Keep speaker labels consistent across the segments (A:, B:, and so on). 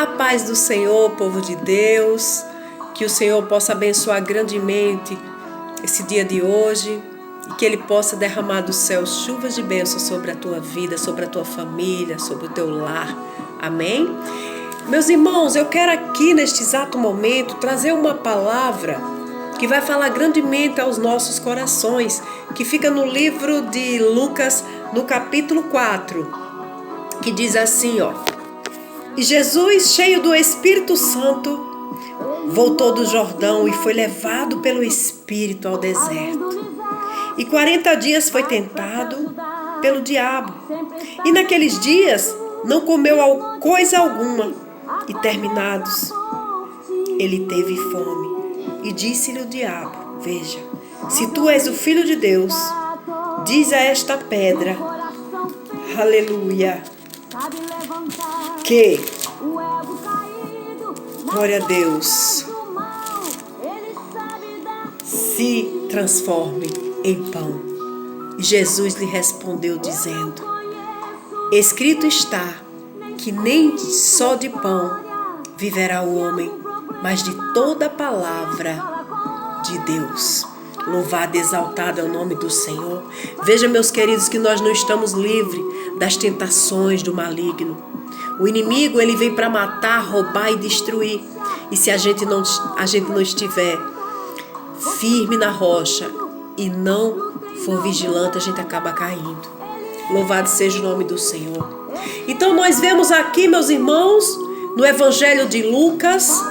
A: A paz do Senhor, povo de Deus, que o Senhor possa abençoar grandemente esse dia de hoje e que Ele possa derramar do céu chuvas de bênção sobre a tua vida, sobre a tua família, sobre o teu lar. Amém? Meus irmãos, eu quero aqui neste exato momento trazer uma palavra que vai falar grandemente aos nossos corações, que fica no livro de Lucas, no capítulo 4, que diz assim, ó: E Jesus, cheio do Espírito Santo, voltou do Jordão e foi levado pelo Espírito ao deserto. E 40 dias foi tentado pelo diabo. E naqueles dias não comeu coisa alguma. E terminados, ele teve fome. E disse-lhe o diabo: Veja, se tu és o Filho de Deus, diz a esta pedra, aleluia, que, glória a Deus, se transforme em pão. E Jesus lhe respondeu dizendo: Escrito está que nem só de pão viverá o homem, mas de toda a palavra de Deus. Louvado e exaltado é o nome do Senhor. Veja, meus queridos, que nós não estamos livres das tentações do maligno. O inimigo, ele vem para matar, roubar e destruir. E se a gente não estiver firme na rocha e não for vigilante, a gente acaba caindo. Louvado seja o nome do Senhor. Então nós vemos aqui, meus irmãos, no Evangelho de Lucas,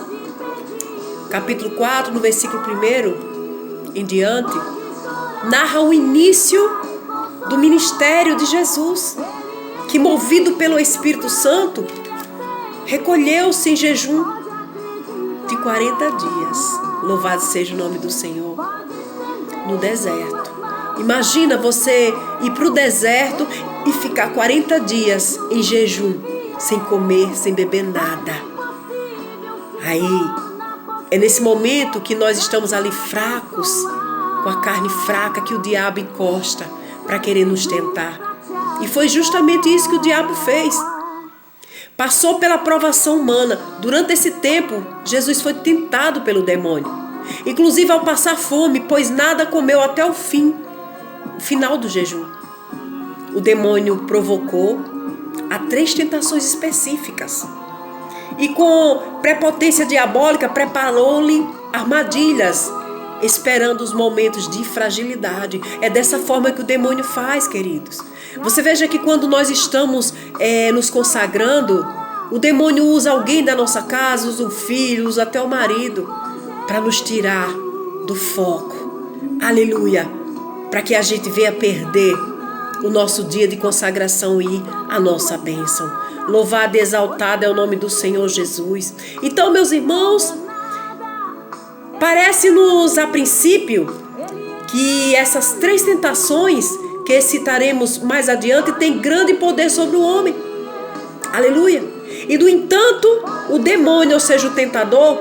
A: capítulo 4, no versículo 1 em diante, narra o início do ministério de Jesus, que, movido pelo Espírito Santo, recolheu-se em jejum de 40 dias. Louvado seja o nome do Senhor. No deserto. Imagina você ir para o deserto e ficar 40 dias em jejum, sem comer, sem beber nada. Aí, é nesse momento que nós estamos ali fracos, com a carne fraca, que o diabo encosta para querer nos tentar. E foi justamente isso que o diabo fez. Passou pela provação humana. Durante esse tempo, Jesus foi tentado pelo demônio. Inclusive ao passar fome, pois nada comeu até o final do jejum. O demônio provocou a 3 tentações específicas. E com prepotência diabólica, preparou-lhe armadilhas, esperando os momentos de fragilidade. É dessa forma que o demônio faz, queridos. Você veja que quando nós estamos nos consagrando, o demônio usa alguém da nossa casa, usa um filho, usa até o marido, para nos tirar do foco. Aleluia! Para que a gente venha perder o nosso dia de consagração e a nossa bênção. Louvado e exaltado é o nome do Senhor Jesus. Então, meus irmãos, parece-nos a princípio que essas 3 tentações que citaremos mais adiante têm grande poder sobre o homem. Aleluia! E, no entanto, o demônio, ou seja, o tentador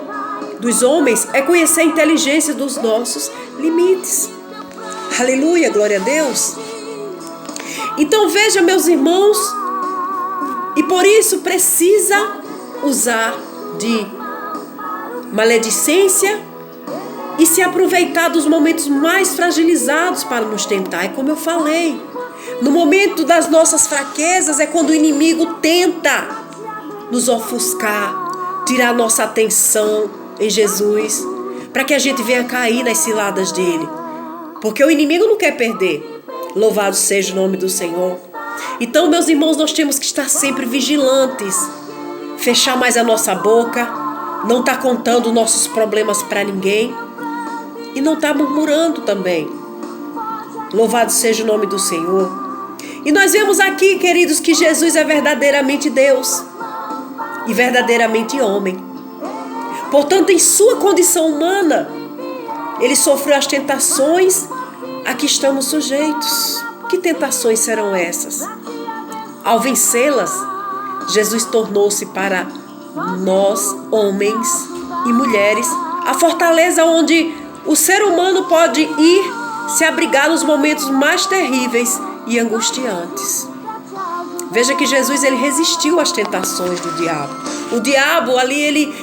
A: dos homens, é conhecer a inteligência dos nossos limites. Aleluia, glória a Deus. Então veja, meus irmãos, e por isso precisa usar de maledicência e se aproveitar dos momentos mais fragilizados para nos tentar. É como eu falei, no momento das nossas fraquezas é quando o inimigo tenta nos ofuscar, tirar nossa atenção em Jesus, para que a gente venha cair nas ciladas dele. Porque o inimigo não quer perder. Louvado seja o nome do Senhor. Então, meus irmãos, nós temos que estar sempre vigilantes. Fechar mais a nossa boca. Não estar contando nossos problemas para ninguém. E não estar murmurando também. Louvado seja o nome do Senhor. E nós vemos aqui, queridos, que Jesus é verdadeiramente Deus. E verdadeiramente homem. Portanto, em sua condição humana, ele sofreu as tentações a que estamos sujeitos. Que tentações serão essas? Ao vencê-las, Jesus tornou-se para nós, homens e mulheres, a fortaleza onde o ser humano pode ir se abrigar nos momentos mais terríveis e angustiantes. Veja que Jesus, ele resistiu às tentações do diabo. O diabo ali,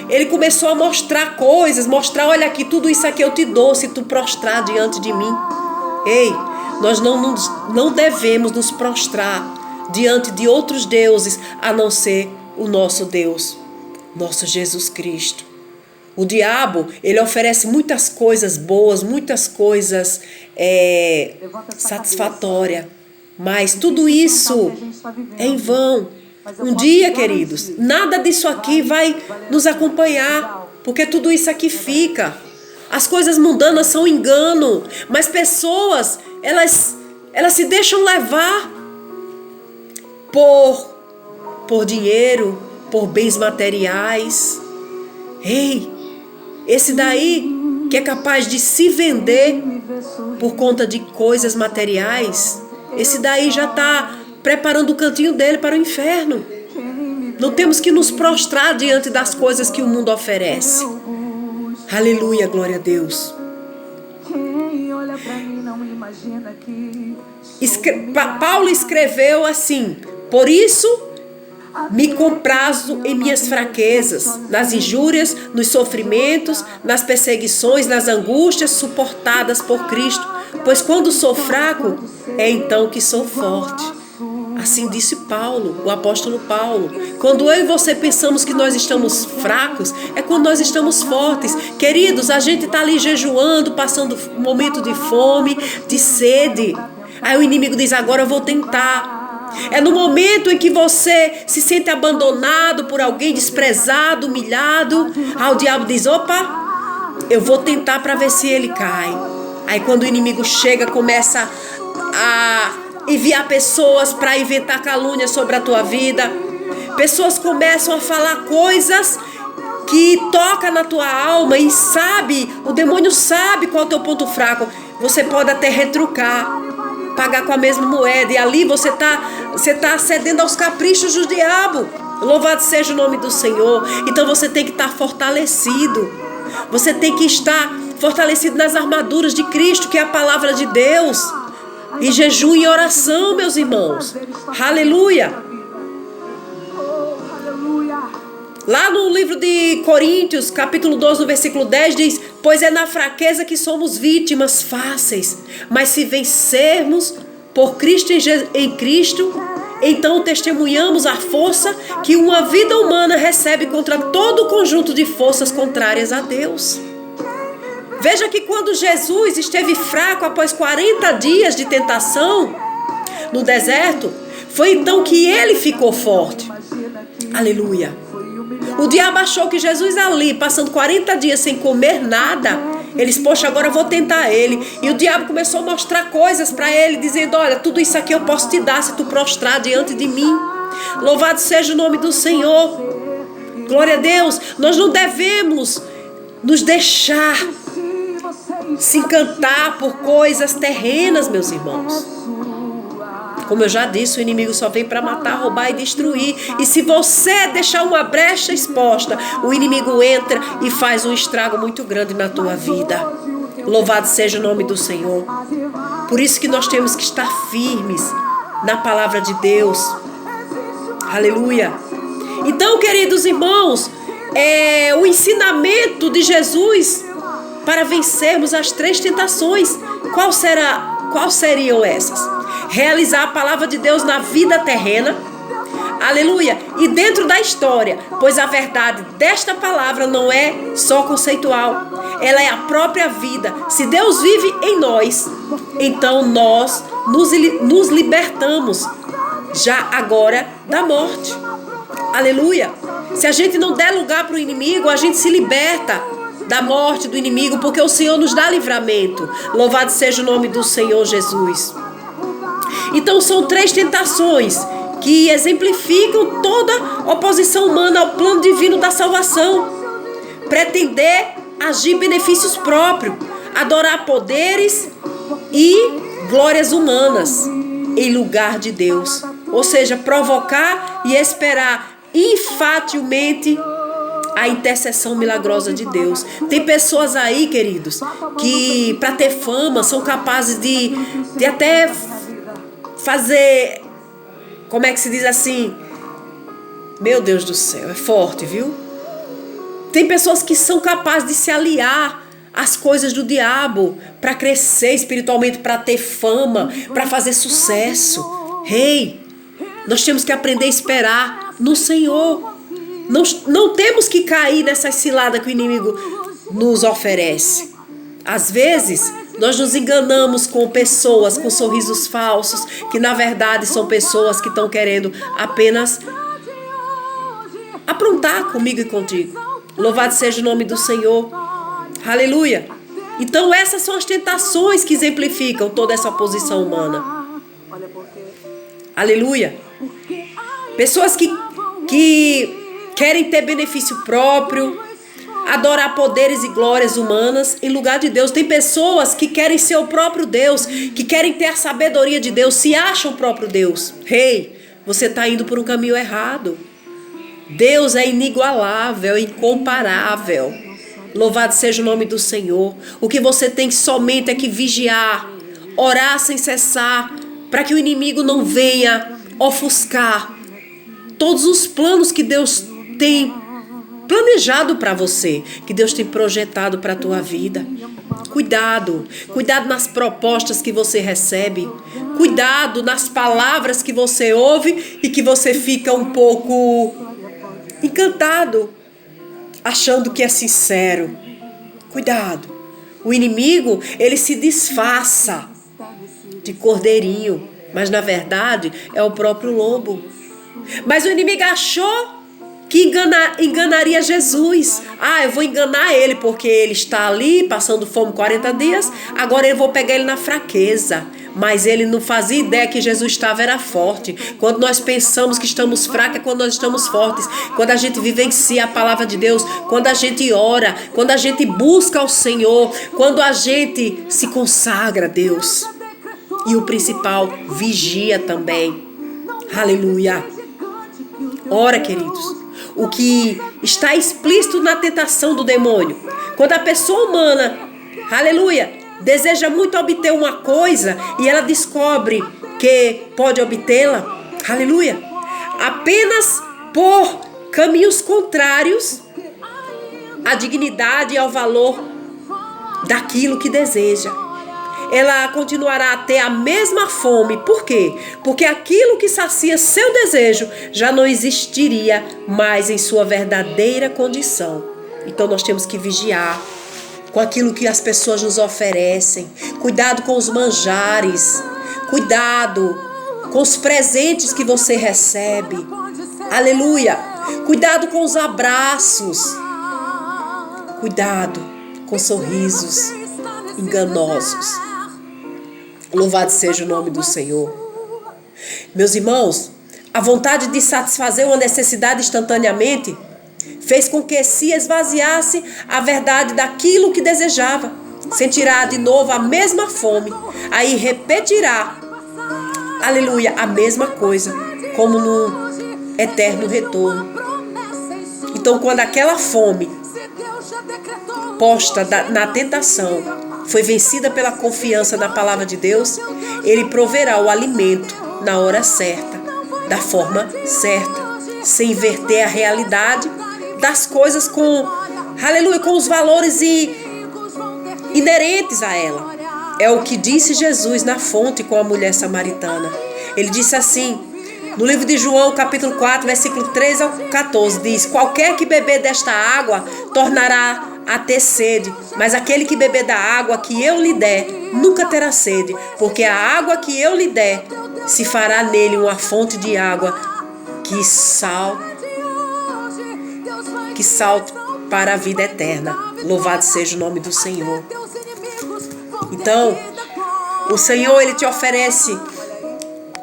A: ele começou a mostrar coisas, olha aqui, tudo isso aqui eu te dou se tu prostrar diante de mim. Ei, nós não devemos nos prostrar diante de outros deuses, a não ser o nosso Deus, nosso Jesus Cristo. O diabo, ele oferece muitas coisas boas, muitas coisas satisfatórias, mas tudo isso é em vão. Um dia, queridos, nada disso aqui vai nos acompanhar, porque tudo isso aqui fica. As coisas mundanas são engano, mas pessoas, elas se deixam levar por dinheiro, por bens materiais. Ei, esse daí que é capaz de se vender por conta de coisas materiais, esse daí já está preparando o cantinho dele para o inferno. Não temos que nos prostrar diante das coisas que o mundo oferece. Aleluia, glória a Deus. Paulo escreveu assim: por isso me comprazo em minhas fraquezas, nas injúrias, nos sofrimentos, nas perseguições, nas angústias suportadas por Cristo, pois quando sou fraco, é então que sou forte. Assim disse Paulo, o apóstolo Paulo. Quando eu e você pensamos que nós estamos fracos, é quando nós estamos fortes. Queridos, a gente está ali jejuando, passando um momento de fome, de sede. Aí o inimigo diz: agora eu vou tentar. É no momento em que você se sente abandonado por alguém, desprezado, humilhado. Aí o diabo diz: opa, eu vou tentar para ver se ele cai. Aí quando o inimigo chega, começa a enviar pessoas para inventar calúnias sobre a tua vida. Pessoas começam a falar coisas que tocam na tua alma e o demônio sabe qual é o teu ponto fraco. Você pode até retrucar, pagar com a mesma moeda, e ali você tá cedendo aos caprichos do diabo. Louvado seja o nome do Senhor. Então você tem que estar fortalecido. Você tem que estar fortalecido nas armaduras de Cristo, que é a palavra de Deus. E jejum e oração, meus irmãos. Aleluia. Lá no livro de Coríntios, capítulo 12, no versículo 10, diz: pois é na fraqueza que somos vítimas fáceis, mas se vencermos por Cristo em Cristo, então testemunhamos a força que uma vida humana recebe contra todo o conjunto de forças contrárias a Deus. Veja que quando Jesus esteve fraco após 40 dias de tentação no deserto, foi então que ele ficou forte. Aleluia. O diabo achou que Jesus ali, passando 40 dias sem comer nada, ele disse: poxa, agora eu vou tentar ele. E o diabo começou a mostrar coisas para ele, dizendo: olha, tudo isso aqui eu posso te dar se tu prostrar diante de mim. Louvado seja o nome do Senhor. Glória a Deus. Nós não devemos nos deixar se encantar por coisas terrenas, meus irmãos. Como eu já disse, o inimigo só vem para matar, roubar e destruir. E se você deixar uma brecha exposta, o inimigo entra e faz um estrago muito grande na tua vida. Louvado seja o nome do Senhor. Por isso que nós temos que estar firmes na palavra de Deus. Aleluia. Então, queridos irmãos, o ensinamento de Jesus para vencermos as 3 tentações, qual seriam essas? Realizar a palavra de Deus na vida terrena, aleluia, e dentro da história, pois a verdade desta palavra não é só conceitual, ela é a própria vida. Se Deus vive em nós, então nós nos libertamos já agora da morte, aleluia. Se a gente não der lugar para o inimigo, a gente se liberta da morte do inimigo, porque o Senhor nos dá livramento. Louvado seja o nome do Senhor Jesus. Então são 3 tentações que exemplificam toda oposição humana ao plano divino da salvação. Pretender agir benefícios próprios, adorar poderes e glórias humanas em lugar de Deus. Ou seja, provocar e esperar infantilmente a intercessão milagrosa de Deus. Tem pessoas aí, queridos, que para ter fama são capazes de até fazer como é que se diz assim? Meu Deus do céu, é forte, viu? Tem pessoas que são capazes de se aliar às coisas do diabo para crescer espiritualmente, para ter fama, para fazer sucesso. Nós temos que aprender a esperar no Senhor. Não temos que cair nessa cilada que o inimigo nos oferece. Às vezes, nós nos enganamos com pessoas com sorrisos falsos, que na verdade são pessoas que estão querendo apenas aprontar comigo e contigo. Louvado seja o nome do Senhor. Aleluia. Então essas são as tentações que exemplificam toda essa posição humana. Aleluia. Pessoas que querem ter benefício próprio, adorar poderes e glórias humanas em lugar de Deus. Tem pessoas que querem ser o próprio Deus, que querem ter a sabedoria de Deus, se acham o próprio Deus. Você está indo por um caminho errado. Deus é inigualável, incomparável. Louvado seja o nome do Senhor. O que você tem somente é que vigiar, orar sem cessar, para que o inimigo não venha ofuscar todos os planos que Deus tem planejado para você, que Deus tem projetado para a tua vida. Cuidado nas propostas que você recebe. Cuidado nas palavras que você ouve e que você fica um pouco encantado, achando que é sincero. Cuidado. O inimigo, ele se disfarça de cordeirinho, mas na verdade é o próprio lobo. Mas o inimigo achou que enganaria Jesus. Eu vou enganar ele porque ele está ali passando fome 40 dias, agora eu vou pegar ele na fraqueza. Mas ele não fazia ideia que Jesus era forte. Quando nós pensamos que estamos fracos é quando nós estamos fortes. Quando a gente vivencia a palavra de Deus, quando a gente ora, quando a gente busca o Senhor, quando a gente se consagra a Deus. E o principal, vigia também. Aleluia. Ora, queridos, o que está explícito na tentação do demônio. Quando a pessoa humana, aleluia, deseja muito obter uma coisa e ela descobre que pode obtê-la, aleluia, apenas por caminhos contrários à dignidade e ao valor daquilo que deseja. Ela continuará a ter a mesma fome. Por quê? Porque aquilo que sacia seu desejo já não existiria mais em sua verdadeira condição. Então nós temos que vigiar com aquilo que as pessoas nos oferecem. Cuidado com os manjares. Cuidado com os presentes que você recebe. Aleluia. Cuidado com os abraços. Cuidado com sorrisos enganosos. Louvado seja o nome do Senhor. Meus irmãos, a vontade de satisfazer uma necessidade instantaneamente fez com que se esvaziasse a verdade daquilo que desejava. Sentirá de novo a mesma fome. Aí repetirá, aleluia, a mesma coisa, como no eterno retorno. Então, quando aquela fome posta na tentação foi vencida pela confiança na palavra de Deus, ele proverá o alimento na hora certa, da forma certa, sem inverter a realidade das coisas com, aleluia, com os valores inerentes a ela. É o que disse Jesus na fonte com a mulher samaritana. Ele disse assim, no livro de João, capítulo 4, versículo 13 ao 14, diz: qualquer que beber desta água tornará a ter sede, mas aquele que beber da água que eu lhe der nunca terá sede, porque a água que eu lhe der se fará nele uma fonte de água que salte para a vida eterna. Louvado seja o nome do Senhor. Então, o Senhor, ele te oferece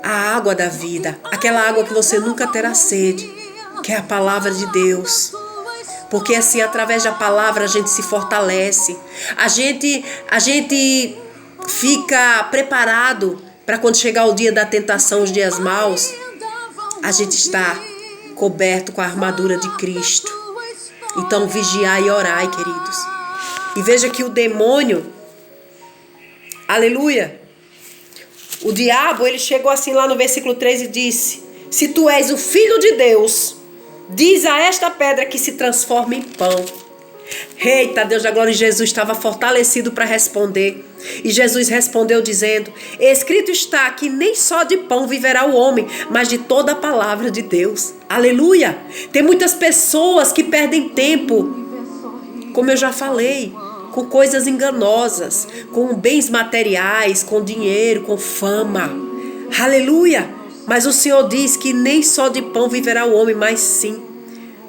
A: a água da vida, aquela água que você nunca terá sede, que é a palavra de Deus. Porque assim, através da palavra, a gente se fortalece. A gente fica preparado para quando chegar o dia da tentação, os dias maus, a gente está coberto com a armadura de Cristo. Então, vigiai e orai, queridos. E veja que o demônio, aleluia, o diabo, ele chegou assim lá no versículo 3 e disse: Se tu és o Filho de Deus, diz a esta pedra que se transforma em pão. Eita, Deus da glória, Jesus estava fortalecido para responder. E Jesus respondeu dizendo: escrito está que nem só de pão viverá o homem, mas de toda a palavra de Deus. Aleluia! Tem muitas pessoas que perdem tempo, como eu já falei, com coisas enganosas, com bens materiais, com dinheiro, com fama. Aleluia! Mas o Senhor diz que nem só de pão viverá o homem, mas sim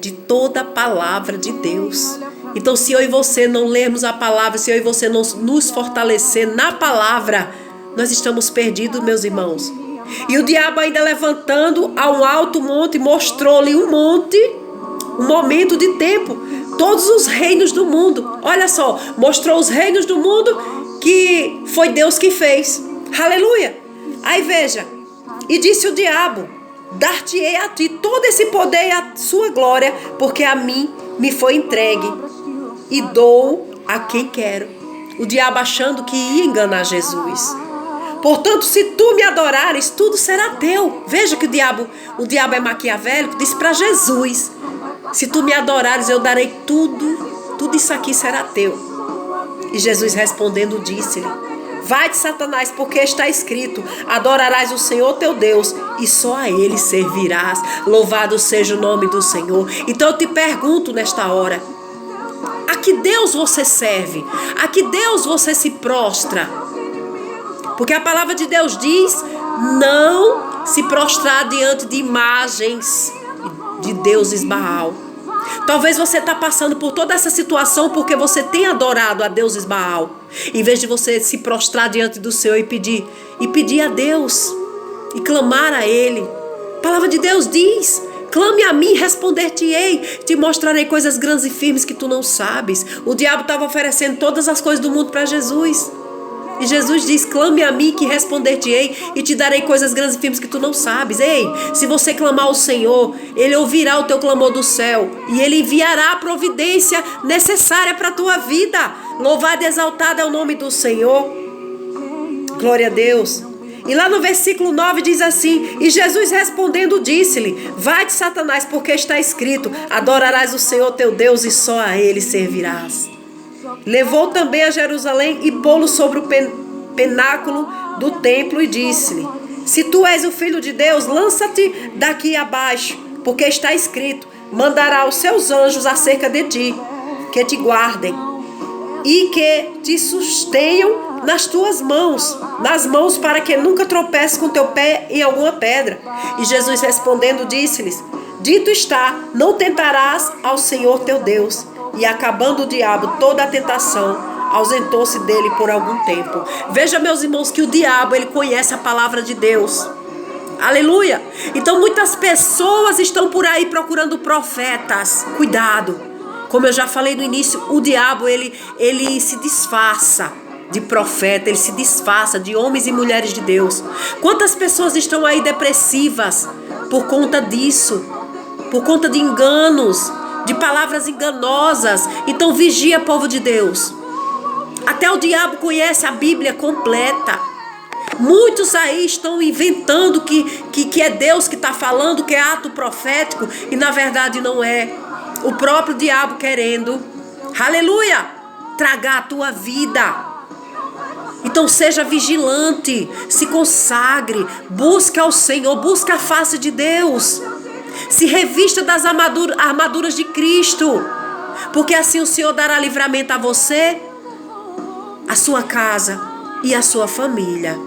A: de toda a palavra de Deus. Então, se eu e você não lermos a palavra, se eu e você não nos fortalecer na palavra, nós estamos perdidos, meus irmãos. E o diabo ainda levantando a um alto monte, mostrou-lhe um momento de tempo, todos os reinos do mundo. Olha só, mostrou os reinos do mundo que foi Deus que fez. Aleluia! Aí veja, e disse o diabo: dar-te-ei a ti todo esse poder e a sua glória, porque a mim me foi entregue e dou a quem quero. O diabo achando que ia enganar Jesus. Portanto, se tu me adorares, tudo será teu. Veja que o diabo é maquiavélico, disse para Jesus: se tu me adorares, eu darei tudo isso aqui será teu. E Jesus respondendo disse-lhe: vai-te, Satanás, porque está escrito: adorarás o Senhor teu Deus e só a Ele servirás. Louvado seja o nome do Senhor. Então eu te pergunto nesta hora: a que Deus você serve? A que Deus você se prostra? Porque a palavra de Deus diz: não se prostrar diante de imagens de deuses Baal. Talvez você está passando por toda essa situação porque você tem adorado a deuses Baal, em vez de você se prostrar diante do Senhor e pedir a Deus e clamar a Ele. A palavra de Deus diz: clame a mim, responder-te-ei, te mostrarei coisas grandes e firmes que tu não sabes. O diabo estava oferecendo todas as coisas do mundo para Jesus. E Jesus diz: clame a mim que responder-te-ei e te darei coisas grandes e firmes que tu não sabes. Ei, se você clamar ao Senhor, Ele ouvirá o teu clamor do céu e Ele enviará a providência necessária para a tua vida. Louvado e exaltado é o nome do Senhor. Glória a Deus. E lá no versículo 9 diz assim: e Jesus respondendo disse-lhe: vai-te, Satanás, porque está escrito: adorarás o Senhor teu Deus e só a Ele servirás. Levou também a Jerusalém e pô-lo sobre o pináculo do templo e disse-lhe: se tu és o Filho de Deus, lança-te daqui abaixo, porque está escrito: mandará os seus anjos acerca de ti, que te guardem e que te sustenham nas tuas mãos, para que nunca tropeces com teu pé em alguma pedra. E Jesus respondendo disse-lhes: dito está, não tentarás ao Senhor teu Deus. E acabando o diabo toda a tentação, ausentou-se dele por algum tempo. Veja, meus irmãos, que o diabo, ele conhece a palavra de Deus. Aleluia! Então muitas pessoas estão por aí procurando profetas. Cuidado! Como eu já falei no início, o diabo, ele se disfarça de profeta, ele se disfarça de homens e mulheres de Deus. Quantas pessoas estão aí depressivas por conta disso? Por conta de enganos, de palavras enganosas. Então vigia, povo de Deus. Até o diabo conhece a Bíblia completa. Muitos aí estão inventando que é Deus que está falando, que é ato profético, e na verdade não é. O próprio diabo querendo, aleluia, tragar a tua vida. Então seja vigilante, se consagre, busque ao Senhor, busque a face de Deus. Se revista das armaduras de Cristo, porque assim o Senhor dará livramento a você, a sua casa e a sua família.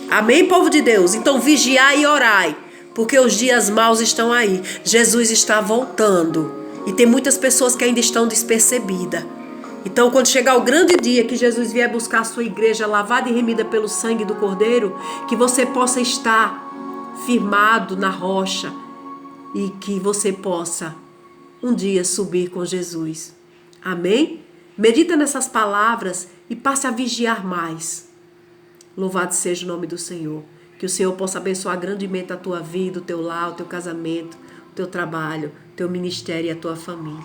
A: Amém, povo de Deus? Então vigiai e orai, porque os dias maus estão aí. Jesus está voltando e tem muitas pessoas que ainda estão despercebidas. Então quando chegar o grande dia que Jesus vier buscar a sua igreja lavada e remida pelo sangue do Cordeiro, que você possa estar firmado na rocha e que você possa um dia subir com Jesus. Amém? Medita nessas palavras e passe a vigiar mais. Louvado seja o nome do Senhor. Que o Senhor possa abençoar grandemente a tua vida, o teu lar, o teu casamento, o teu trabalho, o teu ministério e a tua família.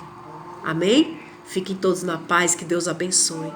A: Amém? Fiquem todos na paz, que Deus abençoe.